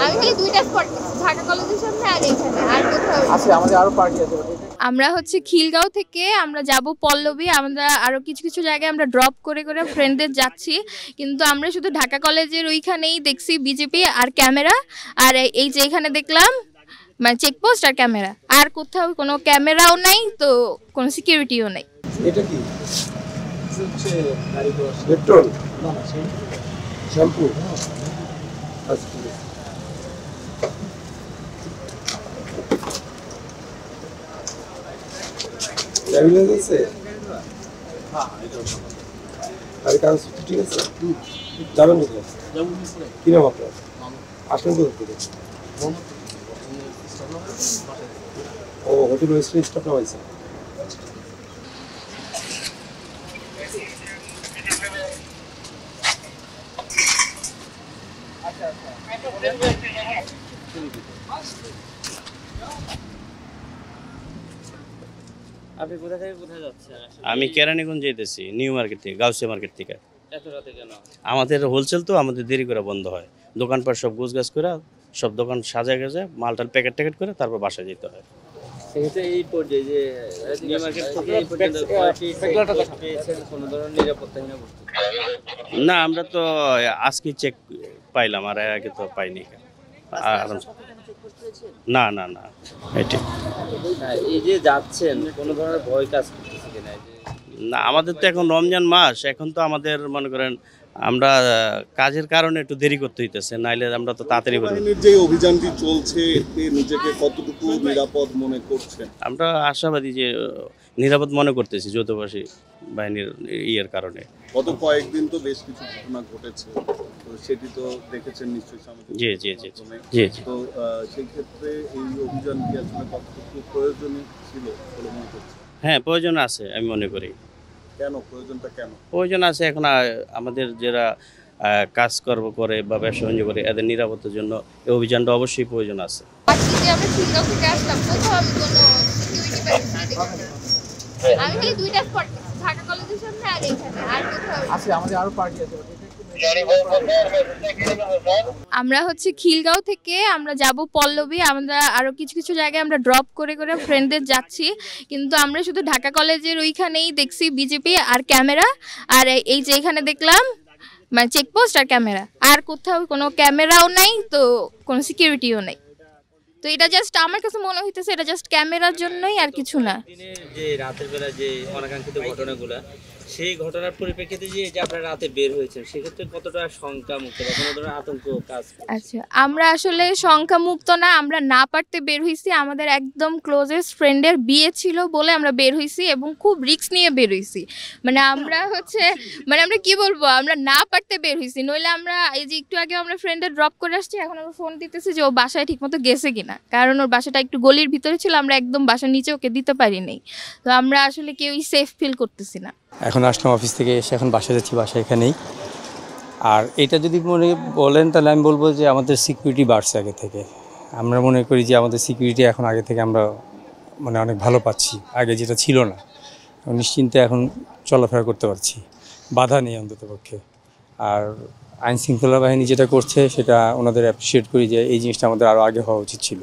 আমি খালি দুইটা স্পট ঢাকা কলেজের সামনে আর এইখানে আর কোথাও আছে আমাদের আরো পার্টি আছে। আমরা হচ্ছে খিলগাঁও থেকে আমরা যাব পল্লবী, আমরা আরো কিছু কিছু জায়গায় আমরা ড্রপ করে করে ফ্রেন্ডদের যাচ্ছি, কিন্তু আমরা শুধু ঢাকা কলেজের ওইখানেই দেখছি বিজেপি আর ক্যামেরা, আর এই যে এখানে দেখলাম মানে চেকপোস্ট আর ক্যামেরা, আর কোথাও কোনো ক্যামেরাও নাই, তো কোনো সিকিউরিটিও নাই। এটা কি হচ্ছে পেট্রোল না না শ্যাম্পু। আচ্ছা ঠিক আছে। অ্যাম্বুলেন্স আছে? হ্যাঁ এটা আর কাজ ঠিক আছে। যাবেন কোথায়? যাবো মিছিলে। কি নাম আপনার? আসেন কোথা থেকে? ও হোটেল ওয়েস্টার্ন স্টাফ নাম আছে। আপনি কোথা থেকে কোথায় যাচ্ছেন? আমি কেরানীগঞ্জ যেতেছি, নিউ মার্কেট থেকে, গাউসিয়া মার্কেট থেকে। এত রাতে কেন? আমাদের হোলসেল তো, আমাদের দেরি করে বন্ধ হয়। দোকানপাট সব গোছগাছ করে, সব দোকান সাজায় গেছে, মালটাল প্যাকেট ট্যাকেট করে তারপর বাসায় যেতে হয়। সেক্ষেত্রে এই পর্যায়ে যে নিউ মার্কেট থেকে এই পর্যন্ত পেয়েছেন কোনো ধরনের নিরাপত্তাহীন অবস্থা? না, আমরা তো আজকে চেক পাইলাম, আর আগে তো পাইনি। না না না, এটি এই যে যাচ্ছেন কোনো ধরনের ভয় কাজ করতেছে কিনা? না, আমাদের তো এখন রমজান মাস, এখন তো আমাদের মনে করেন আমরা কাজের কারণে একটু দেরি করতে হইতেছে, নাইলে আমরা তো তাড়াতাড়ি করব। যে অভিযানটি চলছে এতে নিজেকে কতটুকু নিরাপদ মনে করছেন? আমরা আশাবাদী যে নিরাপদ মনে করতেছি যৌথবাসী বাহিনীর ইয়ের কারণে। গত কয়েকদিন তো বেশ কিছু ঘটনা ঘটেছে, তো সেটি তো দেখেছেন নিশ্চয়ই সামাজিক জি জি জি মাধ্যমে। জি জি। তো সেই ক্ষেত্রে এই অভিযানটি আসলে কতটুকু প্রয়োজনীয় ছিল বলে মনে করছেন? হ্যাঁ, প্রয়োজন আছে, আমি মনে করি। কেন প্রয়োজনটা কেন? প্রয়োজন আছে, এখন আমাদের যারা কাজকর্ম করে বা ব্যবসা বাণিজ্য করে, এদের নিরাপত্তার জন্য এই অভিযানটা অবশ্যই প্রয়োজন আছে। আজকে যে আমরা খিলগাঁও থেকে আসলাম, কোথাও আমি কোনো সিকিউরিটি পাইছি না। আমি খালি দুইটা স্পট ঢাকা কলেজের সামনে আর এইখানে আর কোথাও আছে আমাদের আরো পার্টি আছে। আমরা হচ্ছে খিলগাঁও থেকে আমরা যাব পল্লবী, আমরা আরো কিছু কিছু জায়গায় আমরা ড্রপ করে করে ফ্রেন্ডদের যাচ্ছি, কিন্তু আমরা শুধু ঢাকা কলেজের ওইখানেই দেখছি বিজেপি আর ক্যামেরা, আর এই যে এখানে দেখলাম মানে চেকপোস্ট আর ক্যামেরা, আর কোথাও কোনো ক্যামেরাও নাই, তো কোনো সিকিউরিটিও নাই। তো এটা জাস্ট আমার কাছে মনে হইতেছে এটা জাস্ট ক্যামেরার জন্যই, আর কিছু না। দিনের যে রাতের বেলা যে অনাকাঙ্ক্ষিত ঘটনাগুলো, সেই ঘটনার পরিপ্রেক্ষিতে যে আপনারা রাতে বের হয়েছেন, সেক্ষেত্রে কতটা শঙ্কা মুক্ত বা কোনো ধরনের আতঙ্ক কাজ? আচ্ছা, আমরা আসলে সংখ্যা মুক্ত না, আমরা না পারতে বের হইছি, আমাদের একদম ক্লোজেস্ট ফ্রেন্ডের বিয়ে ছিল বলে আমরা বের হইছি, এবং খুব রিস্ক নিয়ে বের হইছি। মানে আমরা হচ্ছে মানে আমরা কি বলবো, আমরা না পারতে বের হইছি, নইলে আমরা এই যে একটু আগে আমরা ফ্রেন্ডের ড্রপ করে আসছি, এখন আমরা ফোন দিতেছি যে ও বাসায় ঠিকমতো গেছে কিনা, কারণ ওর বাসাটা একটু গলির ভিতরে ছিল, আমরা একদম বাসার নিচে ওকে দিতে পারি নাই, তো আমরা আসলে কেউই সেফ ফিল করতেছি না। এখন আসলাম অফিস থেকে এসে, এখন বাসায় যাচ্ছি, বাসা এখানেই। আর এটা যদি মনে বলেন তাহলে আমি বলবো যে আমাদের সিকিউরিটি বাড়ছে আগে থেকে। আমরা মনে করি যে আমাদের সিকিউরিটি এখন আগে থেকে আমরা মানে অনেক ভালো পাচ্ছি, আগে যেটা ছিল না। নিশ্চিন্তে এখন চলাফেরা করতে পারছি, বাধা নেই অন্ততপক্ষে। আর আইন শৃঙ্খলা বাহিনী যেটা করছে সেটা ওনাদের অ্যাপ্রিসিয়েট করি, যে এই জিনিসটা আমাদের আরও আগে হওয়া উচিত ছিল।